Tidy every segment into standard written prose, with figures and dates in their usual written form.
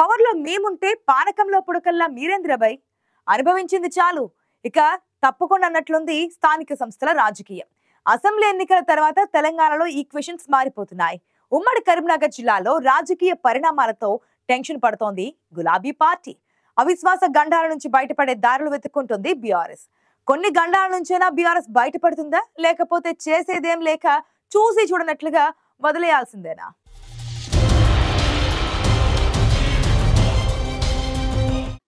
పవర్లో మేముంటే పానకంలో పుడకల్లా మీరేంద్రబాయ్ అనుభవించింది చాలు. ఇక తప్పకుండా అన్నట్లుంది స్థానిక సంస్థల రాజకీయం. అసెంబ్లీ ఎన్నికల తర్వాత తెలంగాణలో ఈక్వేషన్స్ మారిపోతున్నాయి. ఉమ్మడి కరీంనగర్ జిల్లాలో రాజకీయ పరిణామాలతో టెన్షన్ పడుతోంది గులాబీ పార్టీ. అవిశ్వాస గండాల నుంచి బయటపడే దారులు వెతుక్కుంటుంది బీఆర్ఎస్. కొన్ని గండాల నుంచైనా బీఆర్ఎస్ బయటపడుతుందా, లేకపోతే చేసేదేం లేక చూసి చూడనట్లుగా వదిలేయాల్సిందేనా?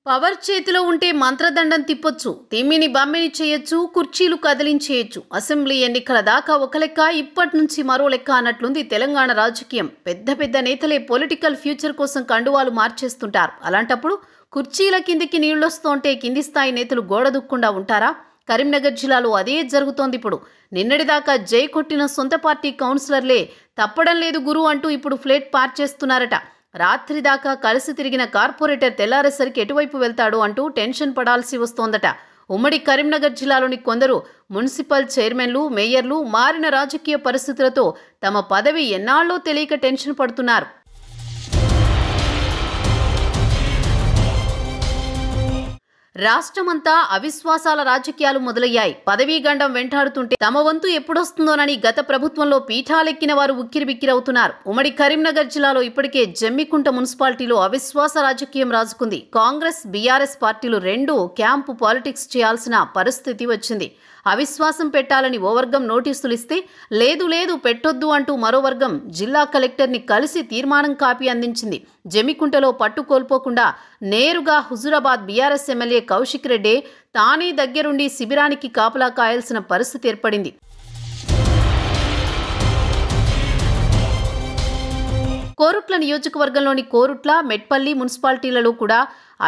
పవర్ చేతిలో ఉంటే మంత్రదండం తిప్పొచ్చు, తిమ్మిని బమ్మిని చేయొచ్చు, కుర్చీలు కదిలించేయచ్చు. అసెంబ్లీ ఎన్నికల దాకా ఒక లెక్క, ఇప్పటి నుంచి మరో లెక్క అన్నట్లుంది తెలంగాణ రాజకీయం. పెద్ద పెద్ద నేతలే పొలిటికల్ ఫ్యూచర్ కోసం కండువాలు మార్చేస్తుంటారు. అలాంటప్పుడు కుర్చీల కిందికి నీళ్లొస్తుంటే కింది స్థాయి నేతలు గోడ దుక్కుండా ఉంటారా? కరీంనగర్ జిల్లాలో అదే జరుగుతోంది. ఇప్పుడు నిన్నటిదాకా జై కొట్టిన సొంత పార్టీ కౌన్సిలర్లే తప్పడం లేదు గురు అంటూ ఇప్పుడు ఫ్లేట్ పార్చేస్తున్నారట. రాత్రి దాకా కలిసి తిరిగిన కార్పొరేటర్ తెల్లారేసరికి ఎటువైపు వెళ్తాడు అంటూ టెన్షన్ పడాల్సి వస్తోందట. ఉమ్మడి కరీంనగర్ జిల్లాలోని కొందరు మున్సిపల్ చైర్మన్లు, మేయర్లు మారిన రాజకీయ పరిస్థితులతో తమ పదవి ఎన్నాళ్ళో తెలియక టెన్షన్ పడుతున్నారు. రాష్ట్రమంతా అవిశ్వాసాల రాజకీయాలు మొదలయ్యాయి. పదవీ గండం వెంటాడుతుంటే తమ వంతు ఎప్పుడొస్తుందోనని గత ప్రభుత్వంలో పీఠాలెక్కిన వారు ఉక్కిరిబిక్కిరవుతున్నారు. ఉమ్మడి కరీంనగర్ జిల్లాలో ఇప్పటికే జమ్మికుంట మున్సిపాలిటీలో అవిశ్వాస రాజకీయం రాజుకుంది. కాంగ్రెస్, బీఆర్ఎస్ పార్టీలు రెండూ క్యాంపు పాలిటిక్స్ చేయాల్సిన పరిస్థితి వచ్చింది. అవిశ్వాసం పెట్టాలని ఓ వర్గం నోటీసులు ఇస్తే లేదు లేదు పెట్టొద్దు అంటూ మరో వర్గం జిల్లా కలెక్టర్ని కలిసి తీర్మానం కాపీ అందించింది. జమ్మికుంటలో పట్టు కోల్పోకుండా నేరుగా హుజూరాబాద్ బీఆర్ఎస్ ఎమ్మెల్యే కౌశిక్ రెడ్డి తానే దగ్గరుండి శిబిరానికి కాపలా కాయాల్సిన పరిస్థితి ఏర్పడింది. కోరుట్ల నియోజకవర్గంలోని కోరుట్ల, మెట్పల్లి మున్సిపాలిటీలలో కూడా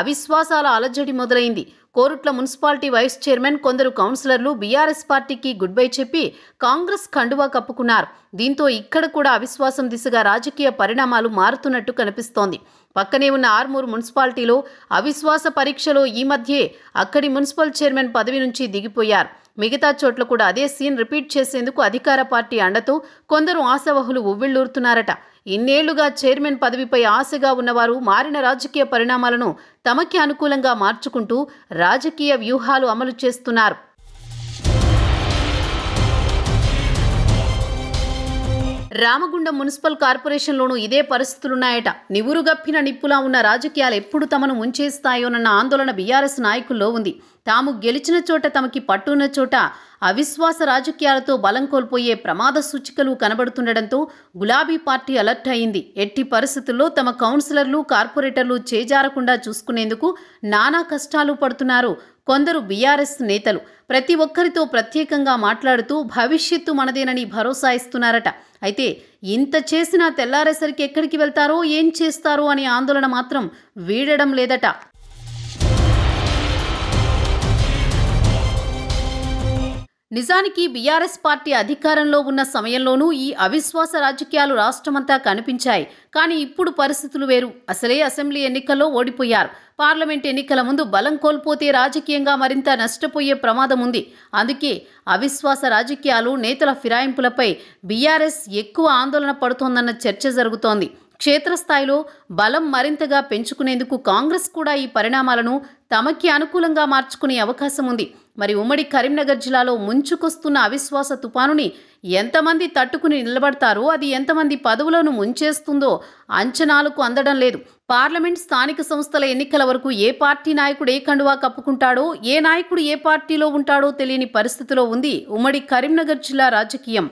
అవిశ్వాసాల అలజడి మొదలైంది. కోరుట్ల మున్సిపాలిటీ వైస్ చైర్మన్, కొందరు కౌన్సిలర్లు బీఆర్ఎస్ పార్టీకి గుడ్ బై చెప్పి కాంగ్రెస్ కండువా కప్పుకున్నారు. దీంతో ఇక్కడ కూడా అవిశ్వాసం దిశగా రాజకీయ పరిణామాలు మారుతున్నట్టు కనిపిస్తోంది. పక్కనే ఉన్న ఆర్మూరు మున్సిపాలిటీలో అవిశ్వాస పరీక్షలో ఈ మధ్యే అక్కడి మున్సిపల్ చైర్మన్ పదవి నుంచి దిగిపోయారు. మిగతా చోట్ల కూడా అదే సీన్ రిపీట్ చేసేందుకు అధికార పార్టీ అండతో కొందరు ఆశావహులు ఉవ్విళ్లూరుతున్నారట. ఇన్నేళ్లుగా చైర్మన్ పదవిపై ఆశగా ఉన్నవారు మారిన రాజకీయ పరిణామాలను తమకి అనుకూలంగా మార్చుకుంటూ రాజకీయ వ్యూహాలు అమలు చేస్తున్నారు. రామగుండం మున్సిపల్ కార్పొరేషన్లోనూ ఇదే పరిస్థితులున్నాయట. నివురుగప్పిన నిప్పులా ఉన్న రాజకీయాలు ఎప్పుడు తమను ముంచేస్తాయోనన్న ఆందోళన బీఆర్ఎస్ నాయకుల్లో ఉంది. తాము గెలిచిన చోట, తమకి పట్టున్న చోట అవిశ్వాస రాజకీయాలతో బలం కోల్పోయే ప్రమాద సూచికలు కనబడుతుండటంతో గులాబీ పార్టీ అలర్ట్ అయింది. ఎట్టి పరిస్థితుల్లో తమ కౌన్సిలర్లు, కార్పొరేటర్లు చేజారకుండా చూసుకునేందుకు నానా కష్టాలు పడుతున్నారు కొందరు బీఆర్ఎస్ నేతలు. ప్రతి ఒక్కరితో ప్రత్యేకంగా మాట్లాడుతూ భవిష్యత్తు మనదేనని భరోసా ఇస్తున్నారట. అయితే ఇంత చేసినా తెల్లారేసరికి ఎక్కడికి వెళ్తారో, ఏం చేస్తారో అనే ఆందోళన మాత్రం వీడడం లేదట. నిజానికి బీఆర్ఎస్ పార్టీ అధికారంలో ఉన్న సమయంలోనూ ఈ అవిశ్వాస రాజకీయాలు రాష్ట్రమంతా కనిపించాయి. కానీ ఇప్పుడు పరిస్థితులు వేరు. అసలే అసెంబ్లీ ఎన్నికల్లో ఓడిపోయారు. పార్లమెంట్ ఎన్నికల ముందు బలం కోల్పోతే రాజకీయంగా మరింత నష్టపోయే ప్రమాదం ఉంది. అందుకే అవిశ్వాస రాజకీయాలు, నేతల ఫిరాయింపులపై బీఆర్ఎస్ ఎక్కువ ఆందోళన పడుతోందన్న చర్చ జరుగుతోంది. క్షేత్రస్థాయిలో బలం మరింతగా పెంచుకునేందుకు కాంగ్రెస్ కూడా ఈ పరిణామాలను తమకి అనుకూలంగా మార్చుకునే అవకాశం ఉంది. మరి ఉమ్మడి కరీంనగర్ జిల్లాలో ముంచుకొస్తున్న అవిశ్వాస తుపానుని ఎంతమంది తట్టుకుని నిలబడతారో, అది ఎంతమంది పదవులను ముంచేస్తుందో అంచనాలకు అందడం లేదు. పార్లమెంట్, స్థానిక సంస్థల ఎన్నికల వరకు ఏ పార్టీ నాయకుడు ఏ కండువా కప్పుకుంటాడో, ఏ నాయకుడు ఏ పార్టీలో ఉంటాడో తెలియని పరిస్థితిలో ఉంది ఉమ్మడి కరీంనగర్ జిల్లా రాజకీయం.